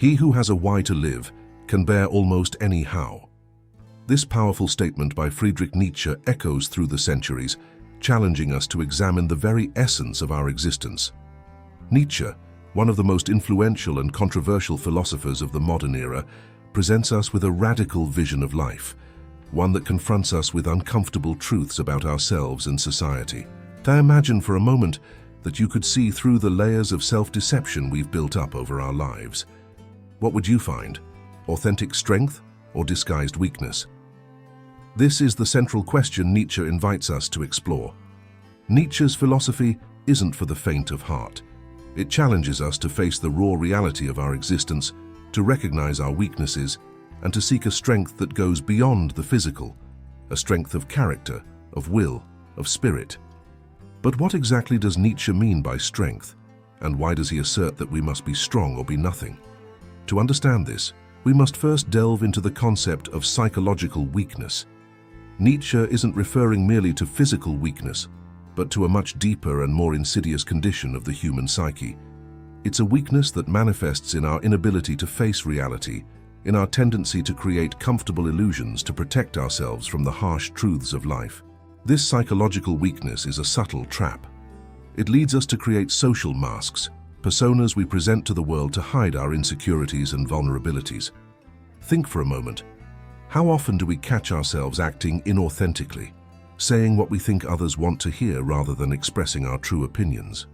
He who has a why to live can bear almost any how. This powerful statement by Friedrich Nietzsche echoes through the centuries, challenging us to examine the very essence of our existence. Nietzsche, one of the most influential and controversial philosophers of the modern era, presents us with a radical vision of life, one that confronts us with uncomfortable truths about ourselves and society. I imagine for a moment that you could see through the layers of self-deception we've built up over our lives. What would you find? Authentic strength or disguised weakness? This is the central question Nietzsche invites us to explore. Nietzsche's philosophy isn't for the faint of heart. It challenges us to face the raw reality of our existence, to recognize our weaknesses, and to seek a strength that goes beyond the physical, a strength of character, of will, of spirit. But what exactly does Nietzsche mean by strength, and why does he assert that we must be strong or be nothing? To understand this, we must first delve into the concept of psychological weakness. Nietzsche isn't referring merely to physical weakness, but to a much deeper and more insidious condition of the human psyche. It's a weakness that manifests in our inability to face reality, in our tendency to create comfortable illusions to protect ourselves from the harsh truths of life. This psychological weakness is a subtle trap. It leads us to create social masks, personas we present to the world to hide our insecurities and vulnerabilities. Think for a moment. How often do we catch ourselves acting inauthentically, saying what we think others want to hear rather than expressing our true opinions?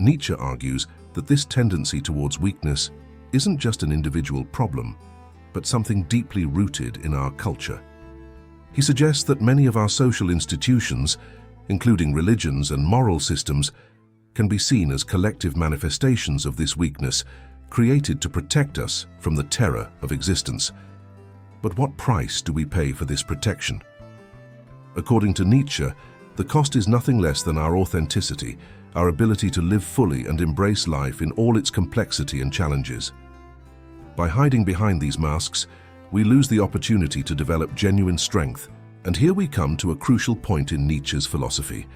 Nietzsche argues that this tendency towards weakness isn't just an individual problem, but something deeply rooted in our culture. He suggests that many of our social institutions, including religions and moral systems, can be seen as collective manifestations of this weakness, created to protect us from the terror of existence. But what price do we pay for this protection? According to Nietzsche, the cost is nothing less than our authenticity, our ability to live fully and embrace life in all its complexity and challenges. By hiding behind these masks, we lose the opportunity to develop genuine strength. And here we come to a crucial point in Nietzsche's philosophy,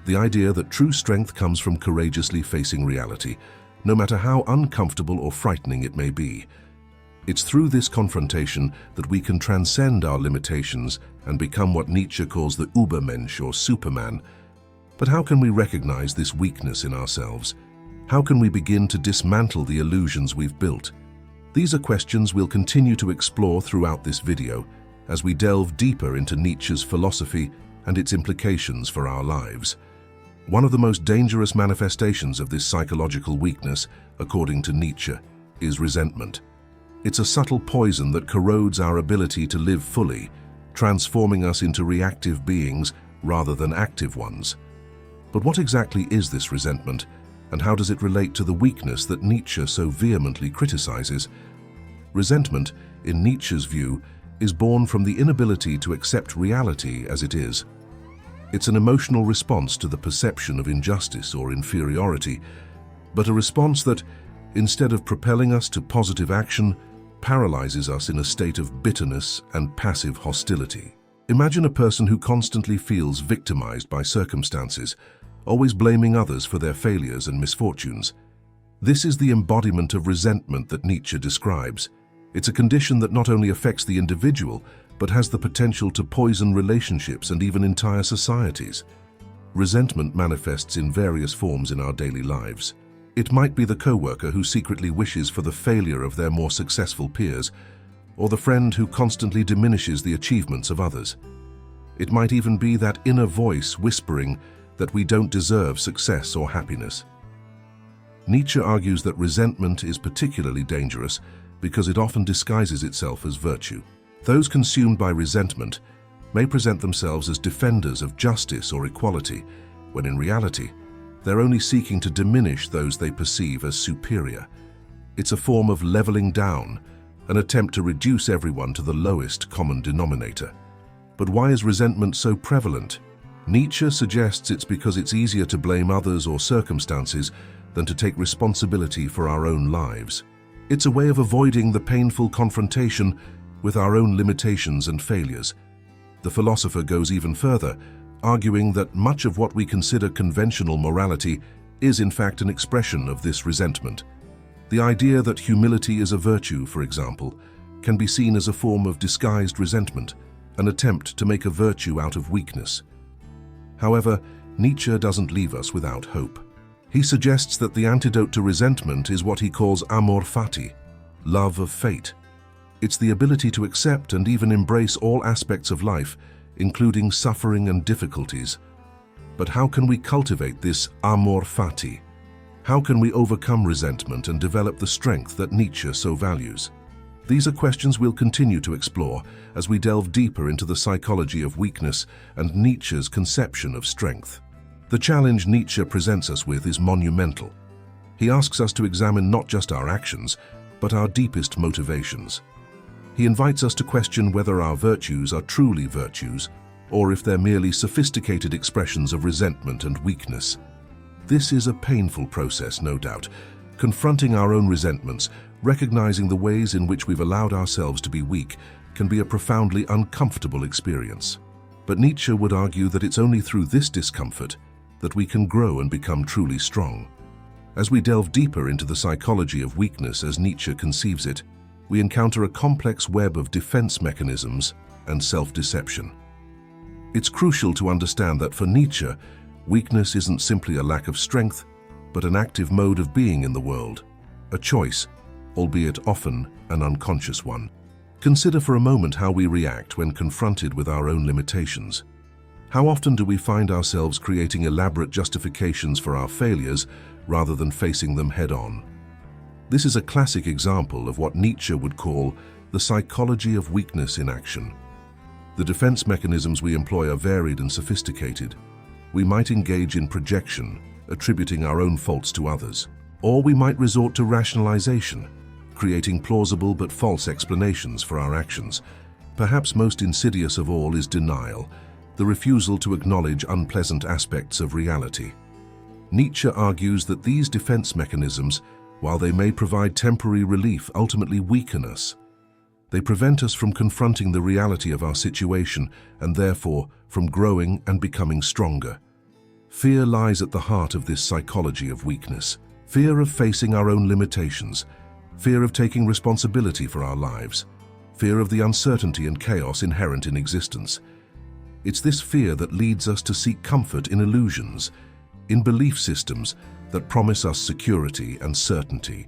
the idea that true strength comes from courageously facing reality, no matter how uncomfortable or frightening it may be. It's through this confrontation that we can transcend our limitations and become what Nietzsche calls the Übermensch or Superman. But how can we recognize this weakness in ourselves? How can we begin to dismantle the illusions we've built? These are questions we'll continue to explore throughout this video as we delve deeper into Nietzsche's philosophy and its implications for our lives. One of the most dangerous manifestations of this psychological weakness, according to Nietzsche, is resentment. It's a subtle poison that corrodes our ability to live fully, transforming us into reactive beings rather than active ones. But what exactly is this resentment, and how does it relate to the weakness that Nietzsche so vehemently criticizes? Resentment, in Nietzsche's view, is born from the inability to accept reality as it is. It's an emotional response to the perception of injustice or inferiority, but a response that, instead of propelling us to positive action, paralyzes us in a state of bitterness and passive hostility. Imagine a person who constantly feels victimized by circumstances, always blaming others for their failures and misfortunes. This is the embodiment of resentment that Nietzsche describes. It's a condition that not only affects the individual, but has the potential to poison relationships and even entire societies. Resentment manifests in various forms in our daily lives. It might be the coworker who secretly wishes for the failure of their more successful peers, or the friend who constantly diminishes the achievements of others. It might even be that inner voice whispering that we don't deserve success or happiness. Nietzsche argues that resentment is particularly dangerous because it often disguises itself as virtue. Those consumed by resentment may present themselves as defenders of justice or equality, when in reality, they're only seeking to diminish those they perceive as superior. It's a form of leveling down, an attempt to reduce everyone to the lowest common denominator. But why is resentment so prevalent? Nietzsche suggests it's because it's easier to blame others or circumstances than to take responsibility for our own lives. It's a way of avoiding the painful confrontation with our own limitations and failures. The philosopher goes even further, arguing that much of what we consider conventional morality is in fact an expression of this resentment. The idea that humility is a virtue, for example, can be seen as a form of disguised resentment, an attempt to make a virtue out of weakness. However, Nietzsche doesn't leave us without hope. He suggests that the antidote to resentment is what he calls amor fati, love of fate. It's the ability to accept and even embrace all aspects of life, including suffering and difficulties. But how can we cultivate this amor fati? How can we overcome resentment and develop the strength that Nietzsche so values? These are questions we'll continue to explore as we delve deeper into the psychology of weakness and Nietzsche's conception of strength. The challenge Nietzsche presents us with is monumental. He asks us to examine not just our actions, but our deepest motivations. He invites us to question whether our virtues are truly virtues, or if they're merely sophisticated expressions of resentment and weakness. This is a painful process, no doubt. Confronting our own resentments, recognizing the ways in which we've allowed ourselves to be weak, can be a profoundly uncomfortable experience. But Nietzsche would argue that it's only through this discomfort that we can grow and become truly strong. As we delve deeper into the psychology of weakness as Nietzsche conceives it, we encounter a complex web of defense mechanisms and self-deception. It's crucial to understand that for Nietzsche, weakness isn't simply a lack of strength, but an active mode of being in the world, a choice, albeit often an unconscious one. Consider for a moment how we react when confronted with our own limitations. How often do we find ourselves creating elaborate justifications for our failures rather than facing them head-on? This is a classic example of what Nietzsche would call the psychology of weakness in action. The defense mechanisms we employ are varied and sophisticated. We might engage in projection, attributing our own faults to others. Or we might resort to rationalization, creating plausible but false explanations for our actions. Perhaps most insidious of all is denial, the refusal to acknowledge unpleasant aspects of reality. Nietzsche argues that these defense mechanisms, while they may provide temporary relief, ultimately weaken us. They prevent us from confronting the reality of our situation and therefore from growing and becoming stronger. Fear lies at the heart of this psychology of weakness. Fear of facing our own limitations, fear of taking responsibility for our lives, fear of the uncertainty and chaos inherent in existence. It's this fear that leads us to seek comfort in illusions, in belief systems that promise us security and certainty.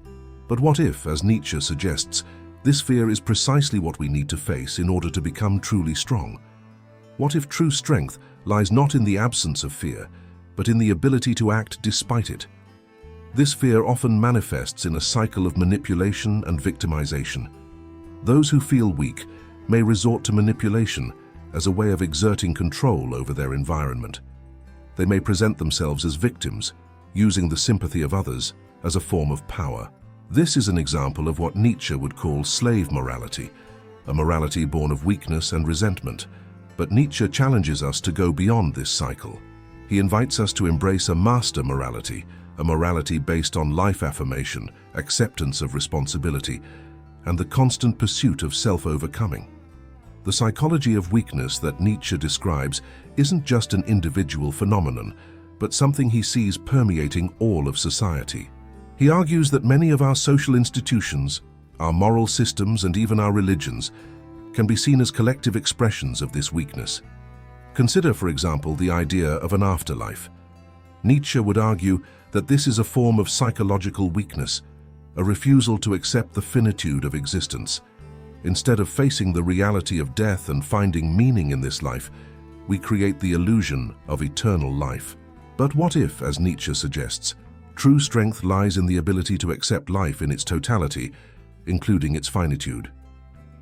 But what if, as Nietzsche suggests, this fear is precisely what we need to face in order to become truly strong? What if true strength lies not in the absence of fear, but in the ability to act despite it? This fear often manifests in a cycle of manipulation and victimization. Those who feel weak may resort to manipulation as a way of exerting control over their environment. They may present themselves as victims, using the sympathy of others as a form of power. This is an example of what Nietzsche would call slave morality, a morality born of weakness and resentment. But Nietzsche challenges us to go beyond this cycle. He invites us to embrace a master morality, a morality based on life affirmation, acceptance of responsibility, and the constant pursuit of self-overcoming. The psychology of weakness that Nietzsche describes isn't just an individual phenomenon, but something he sees permeating all of society. He argues that many of our social institutions, our moral systems, and even our religions can be seen as collective expressions of this weakness. Consider, for example, the idea of an afterlife. Nietzsche would argue that this is a form of psychological weakness, a refusal to accept the finitude of existence. Instead of facing the reality of death and finding meaning in this life, we create the illusion of eternal life. But what if, as Nietzsche suggests, true strength lies in the ability to accept life in its totality, including its finitude?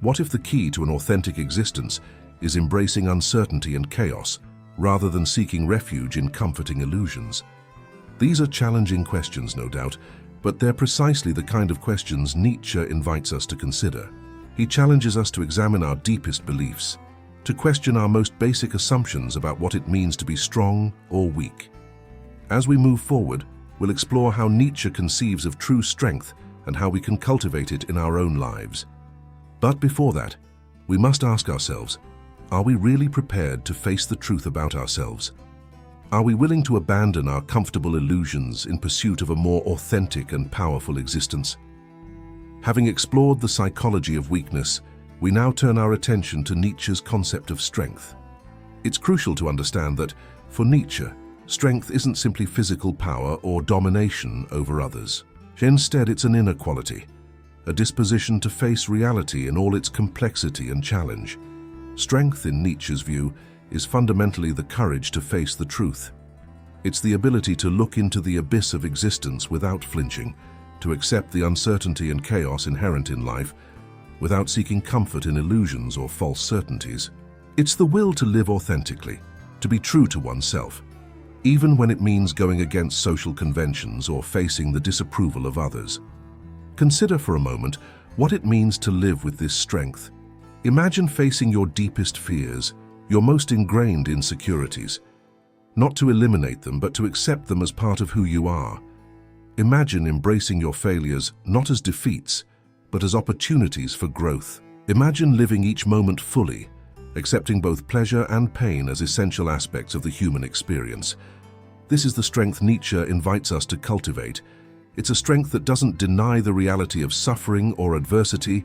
What if the key to an authentic existence is embracing uncertainty and chaos, rather than seeking refuge in comforting illusions? These are challenging questions, no doubt, but they're precisely the kind of questions Nietzsche invites us to consider. He challenges us to examine our deepest beliefs, to question our most basic assumptions about what it means to be strong or weak. As we move forward, we'll explore how Nietzsche conceives of true strength and how we can cultivate it in our own lives. But before that, we must ask ourselves, are we really prepared to face the truth about ourselves? Are we willing to abandon our comfortable illusions in pursuit of a more authentic and powerful existence? Having explored the psychology of weakness, we now turn our attention to Nietzsche's concept of strength. It's crucial to understand that, for Nietzsche, strength isn't simply physical power or domination over others. Instead, it's an inner quality, a disposition to face reality in all its complexity and challenge. Strength, in Nietzsche's view, is fundamentally the courage to face the truth. It's the ability to look into the abyss of existence without flinching, to accept the uncertainty and chaos inherent in life, without seeking comfort in illusions or false certainties. It's the will to live authentically, to be true to oneself, even when it means going against social conventions or facing the disapproval of others. Consider for a moment what it means to live with this strength. Imagine facing your deepest fears, your most ingrained insecurities, not to eliminate them, but to accept them as part of who you are. Imagine embracing your failures not as defeats, but as opportunities for growth. Imagine living each moment fully, accepting both pleasure and pain as essential aspects of the human experience. This is the strength Nietzsche invites us to cultivate. It's a strength that doesn't deny the reality of suffering or adversity,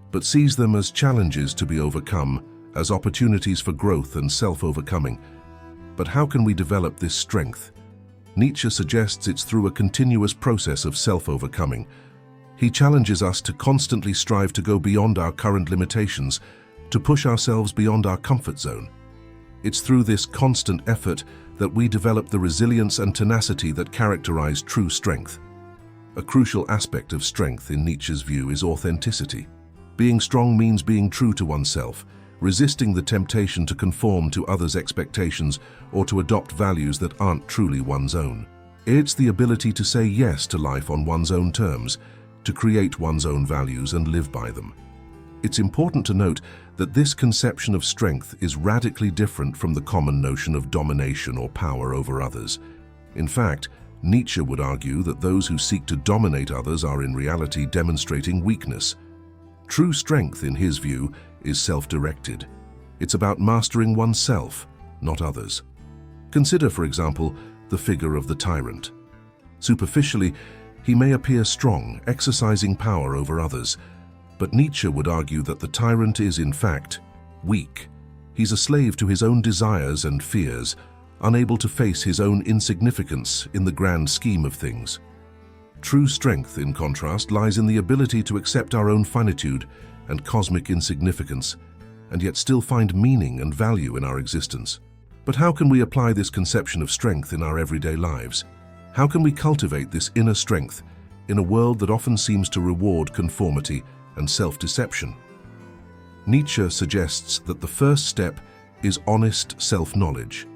but sees them as challenges to be overcome, as opportunities for growth and self-overcoming. But how can we develop this strength? Nietzsche suggests it's through a continuous process of self-overcoming. He challenges us to constantly strive to go beyond our current limitations, to push ourselves beyond our comfort zone. It's through this constant effort that we develop the resilience and tenacity that characterize true strength. A crucial aspect of strength in Nietzsche's view is authenticity. Being strong means being true to oneself, resisting the temptation to conform to others' expectations or to adopt values that aren't truly one's own. It's the ability to say yes to life on one's own terms, to create one's own values and live by them. It's important to note that this conception of strength is radically different from the common notion of domination or power over others. In fact, Nietzsche would argue that those who seek to dominate others are in reality demonstrating weakness. True strength, in his view, is self-directed. It's about mastering oneself, not others. Consider, for example, the figure of the tyrant. Superficially, he may appear strong, exercising power over others, but Nietzsche would argue that the tyrant is, in fact, weak. He's a slave to his own desires and fears, unable to face his own insignificance in the grand scheme of things. True strength, in contrast, lies in the ability to accept our own finitude and cosmic insignificance, and yet still find meaning and value in our existence. But how can we apply this conception of strength in our everyday lives? How can we cultivate this inner strength in a world that often seems to reward conformity and self-deception? Nietzsche suggests that the first step is honest self-knowledge.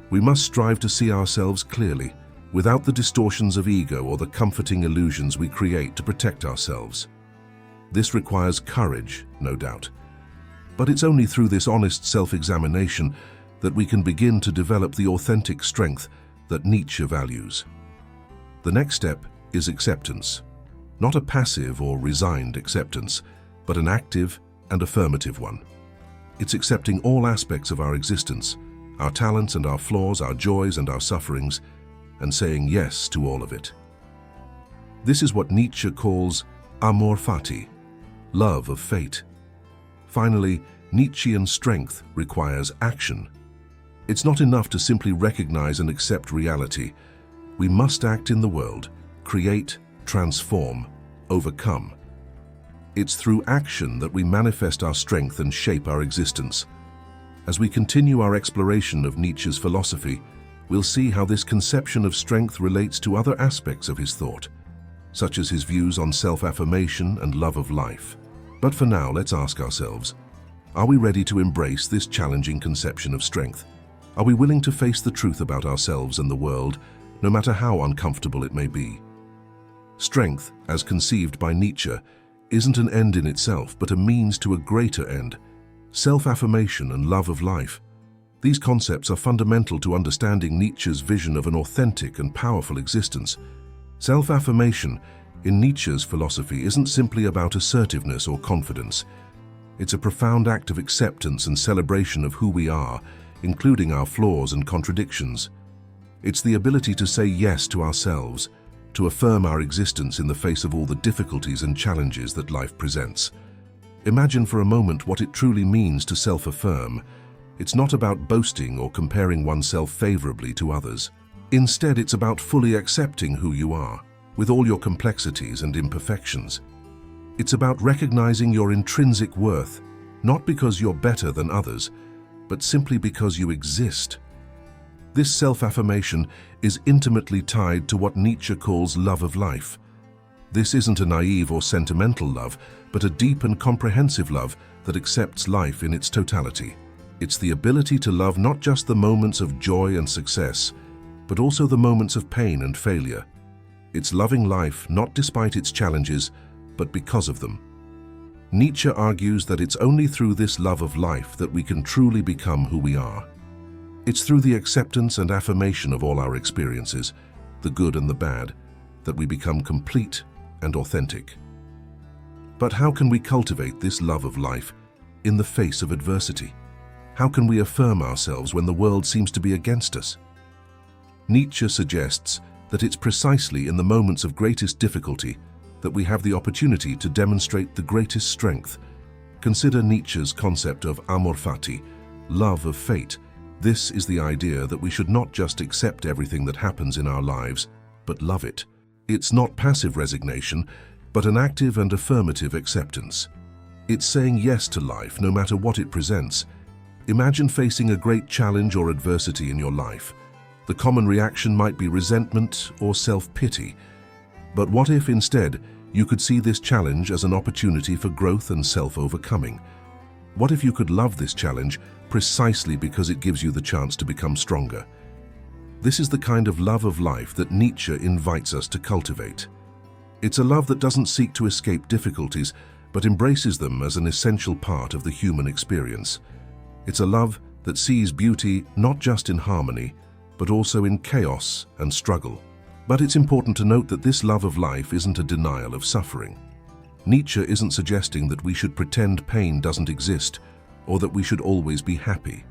We must strive to see ourselves clearly, without the distortions of ego or the comforting illusions we create to protect ourselves. This requires courage, no doubt. But it's only through this honest self-examination that we can begin to develop the authentic strength that Nietzsche values. The next step is acceptance. Not a passive or resigned acceptance, but an active and affirmative one. It's accepting all aspects of our existence, our talents and our flaws, our joys and our sufferings, and saying yes to all of it. This is what Nietzsche calls amor fati, love of fate. Finally, Nietzschean strength requires action. It's not enough to simply recognize and accept reality. We must act in the world, create, transform, overcome. It's through action that we manifest our strength and shape our existence. As we continue our exploration of Nietzsche's philosophy, we'll see how this conception of strength relates to other aspects of his thought, such as his views on self-affirmation and love of life. But for now, let's ask ourselves, are we ready to embrace this challenging conception of strength? Are we willing to face the truth about ourselves and the world, no matter how uncomfortable it may be? Strength, as conceived by Nietzsche, isn't an end in itself, but a means to a greater end: self-affirmation and love of life. These concepts are fundamental to understanding Nietzsche's vision of an authentic and powerful existence. Self-affirmation, in Nietzsche's philosophy, isn't simply about assertiveness or confidence. It's a profound act of acceptance and celebration of who we are, including our flaws and contradictions. It's the ability to say yes to ourselves, to affirm our existence in the face of all the difficulties and challenges that life presents. Imagine for a moment what it truly means to self-affirm. It's not about boasting or comparing oneself favorably to others. Instead, it's about fully accepting who you are, with all your complexities and imperfections. It's about recognizing your intrinsic worth, not because you're better than others, but simply because you exist. This self-affirmation is intimately tied to what Nietzsche calls love of life. This isn't a naive or sentimental love, but a deep and comprehensive love that accepts life in its totality. It's the ability to love not just the moments of joy and success, but also the moments of pain and failure. It's loving life not despite its challenges, but because of them. Nietzsche argues that it's only through this love of life that we can truly become who we are. It's through the acceptance and affirmation of all our experiences, the good and the bad, that we become complete and authentic. But how can we cultivate this love of life in the face of adversity? How can we affirm ourselves when the world seems to be against us? Nietzsche suggests that it's precisely in the moments of greatest difficulty that we have the opportunity to demonstrate the greatest strength. Consider Nietzsche's concept of amor fati, love of fate. This is the idea that we should not just accept everything that happens in our lives, but love it. It's not passive resignation, but an active and affirmative acceptance. It's saying yes to life no matter what it presents. Imagine facing a great challenge or adversity in your life. The common reaction might be resentment or self-pity. But what if instead you could see this challenge as an opportunity for growth and self-overcoming? What if you could love this challenge precisely because it gives you the chance to become stronger? This is the kind of love of life that Nietzsche invites us to cultivate. It's a love that doesn't seek to escape difficulties, but embraces them as an essential part of the human experience. It's a love that sees beauty not just in harmony, but also in chaos and struggle. But it's important to note that this love of life isn't a denial of suffering. Nietzsche isn't suggesting that we should pretend pain doesn't exist, or that we should always be happy.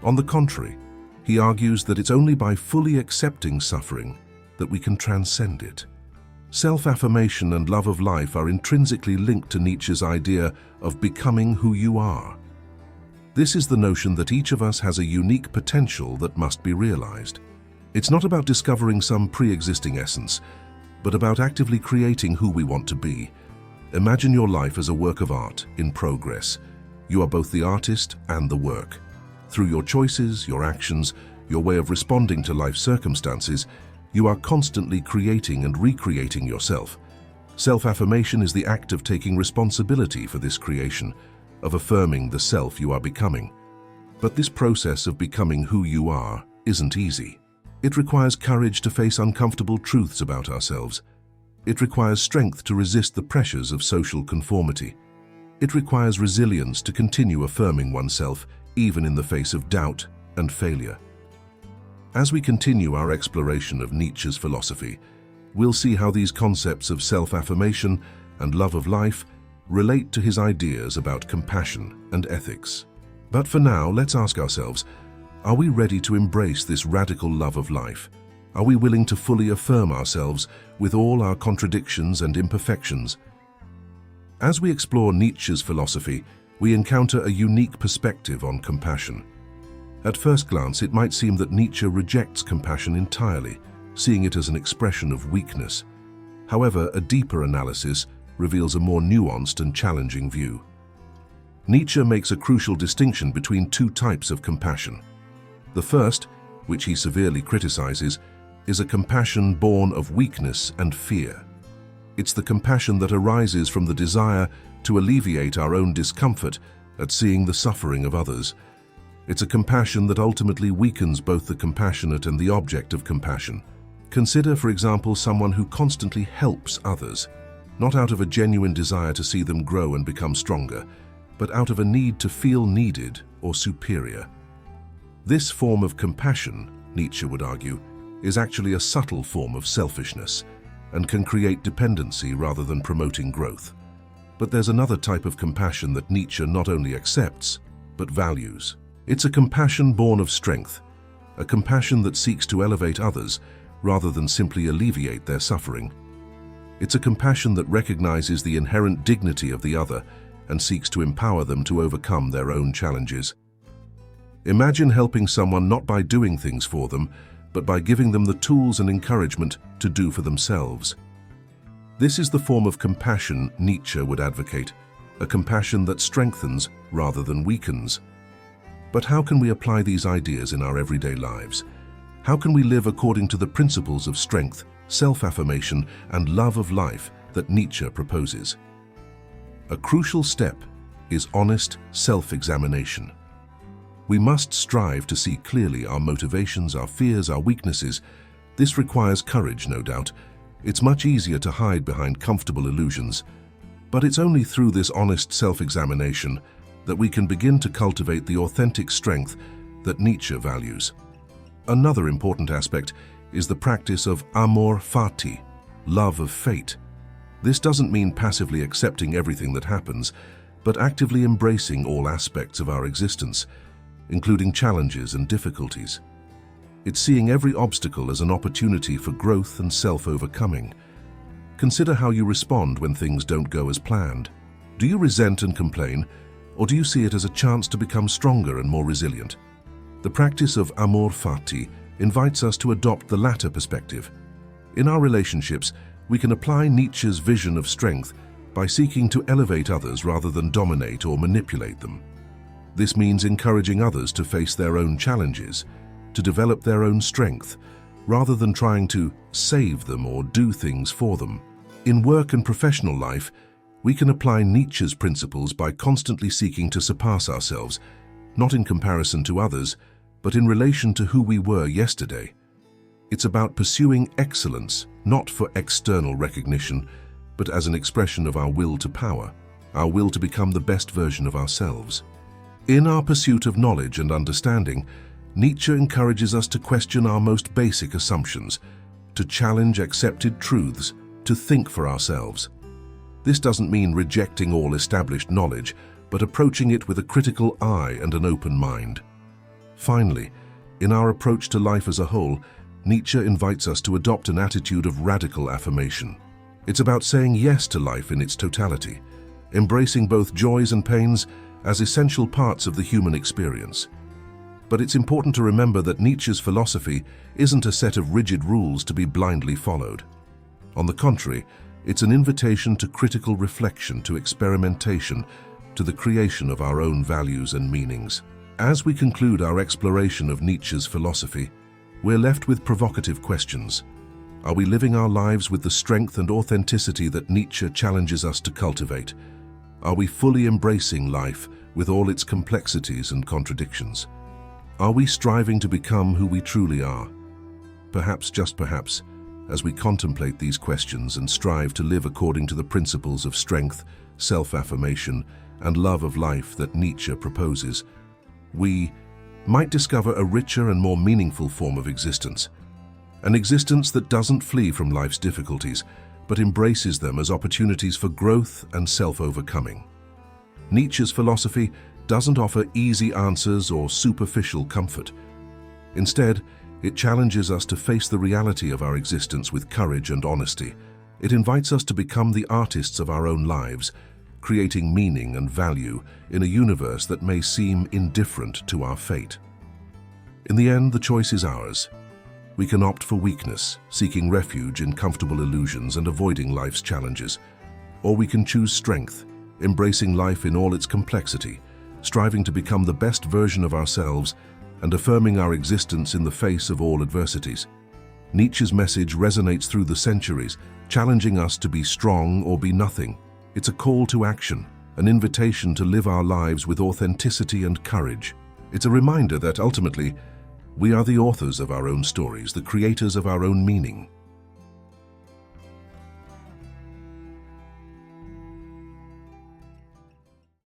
On the contrary, he argues that it's only by fully accepting suffering that we can transcend it. Self-affirmation and love of life are intrinsically linked to Nietzsche's idea of becoming who you are. This is the notion that each of us has a unique potential that must be realized. It's not about discovering some pre-existing essence, but about actively creating who we want to be. Imagine your life as a work of art in progress. You are both the artist and the work. Through your choices, your actions, your way of responding to life's circumstances, you are constantly creating and recreating yourself. Self-affirmation is the act of taking responsibility for this creation, of affirming the self you are becoming. But this process of becoming who you are isn't easy. It requires courage to face uncomfortable truths about ourselves. It requires strength to resist the pressures of social conformity. It requires resilience to continue affirming oneself, even in the face of doubt and failure. As we continue our exploration of Nietzsche's philosophy, we'll see how these concepts of self-affirmation and love of life relate to his ideas about compassion and ethics. But for now, let's ask ourselves, are we ready to embrace this radical love of life? Are we willing to fully affirm ourselves with all our contradictions and imperfections? As we explore Nietzsche's philosophy, we encounter a unique perspective on compassion. At first glance, it might seem that Nietzsche rejects compassion entirely, seeing it as an expression of weakness. However, a deeper analysis reveals a more nuanced and challenging view. Nietzsche makes a crucial distinction between two types of compassion. The first, which he severely criticizes, is a compassion born of weakness and fear. It's the compassion that arises from the desire to alleviate our own discomfort at seeing the suffering of others. It's a compassion that ultimately weakens both the compassionate and the object of compassion. Consider, for example, someone who constantly helps others, not out of a genuine desire to see them grow and become stronger, but out of a need to feel needed or superior. This form of compassion, Nietzsche would argue, is actually a subtle form of selfishness and can create dependency rather than promoting growth. But there's another type of compassion that Nietzsche not only accepts, but values. It's a compassion born of strength, a compassion that seeks to elevate others rather than simply alleviate their suffering. It's a compassion that recognizes the inherent dignity of the other and seeks to empower them to overcome their own challenges. Imagine helping someone not by doing things for them, but by giving them the tools and encouragement to do for themselves. This is the form of compassion Nietzsche would advocate, a compassion that strengthens rather than weakens. But how can we apply these ideas in our everyday lives? How can we live according to the principles of strength, self-affirmation, and love of life that Nietzsche proposes? A crucial step is honest self-examination. We must strive to see clearly our motivations, our fears, our weaknesses. This requires courage, no doubt. It's much easier to hide behind comfortable illusions. But it's only through this honest self-examination that we can begin to cultivate the authentic strength that Nietzsche values. Another important aspect is the practice of amor fati, love of fate. This doesn't mean passively accepting everything that happens, but actively embracing all aspects of our existence, including challenges and difficulties. It's seeing every obstacle as an opportunity for growth and self-overcoming. Consider how you respond when things don't go as planned. Do you resent and complain, or do you see it as a chance to become stronger and more resilient? The practice of amor fati invites us to adopt the latter perspective. In our relationships, we can apply Nietzsche's vision of strength by seeking to elevate others rather than dominate or manipulate them. This means encouraging others to face their own challenges, to develop their own strength, rather than trying to save them or do things for them. In work and professional life, we can apply Nietzsche's principles by constantly seeking to surpass ourselves, not in comparison to others, but in relation to who we were yesterday. It's about pursuing excellence, not for external recognition, but as an expression of our will to power, our will to become the best version of ourselves. In our pursuit of knowledge and understanding, Nietzsche encourages us to question our most basic assumptions, to challenge accepted truths, to think for ourselves. This doesn't mean rejecting all established knowledge, but approaching it with a critical eye and an open mind. Finally, in our approach to life as a whole, Nietzsche invites us to adopt an attitude of radical affirmation. It's about saying yes to life in its totality, embracing both joys and pains as essential parts of the human experience. But it's important to remember that Nietzsche's philosophy isn't a set of rigid rules to be blindly followed. On the contrary, it's an invitation to critical reflection, to experimentation, to the creation of our own values and meanings. As we conclude our exploration of Nietzsche's philosophy, we're left with provocative questions. Are we living our lives with the strength and authenticity that Nietzsche challenges us to cultivate? Are we fully embracing life with all its complexities and contradictions? Are we striving to become who we truly are? Perhaps, just perhaps, as we contemplate these questions and strive to live according to the principles of strength, self-affirmation, and love of life that Nietzsche proposes, we might discover a richer and more meaningful form of existence, an existence that doesn't flee from life's difficulties, but embraces them as opportunities for growth and self-overcoming. Nietzsche's philosophy doesn't offer easy answers or superficial comfort. Instead, it challenges us to face the reality of our existence with courage and honesty. It invites us to become the artists of our own lives, creating meaning and value in a universe that may seem indifferent to our fate. In the end, the choice is ours. We can opt for weakness, seeking refuge in comfortable illusions and avoiding life's challenges. Or we can choose strength, embracing life in all its complexity, striving to become the best version of ourselves and affirming our existence in the face of all adversities. Nietzsche's message resonates through the centuries, challenging us to be strong or be nothing. It's a call to action, an invitation to live our lives with authenticity and courage. It's a reminder that ultimately, we are the authors of our own stories, the creators of our own meaning.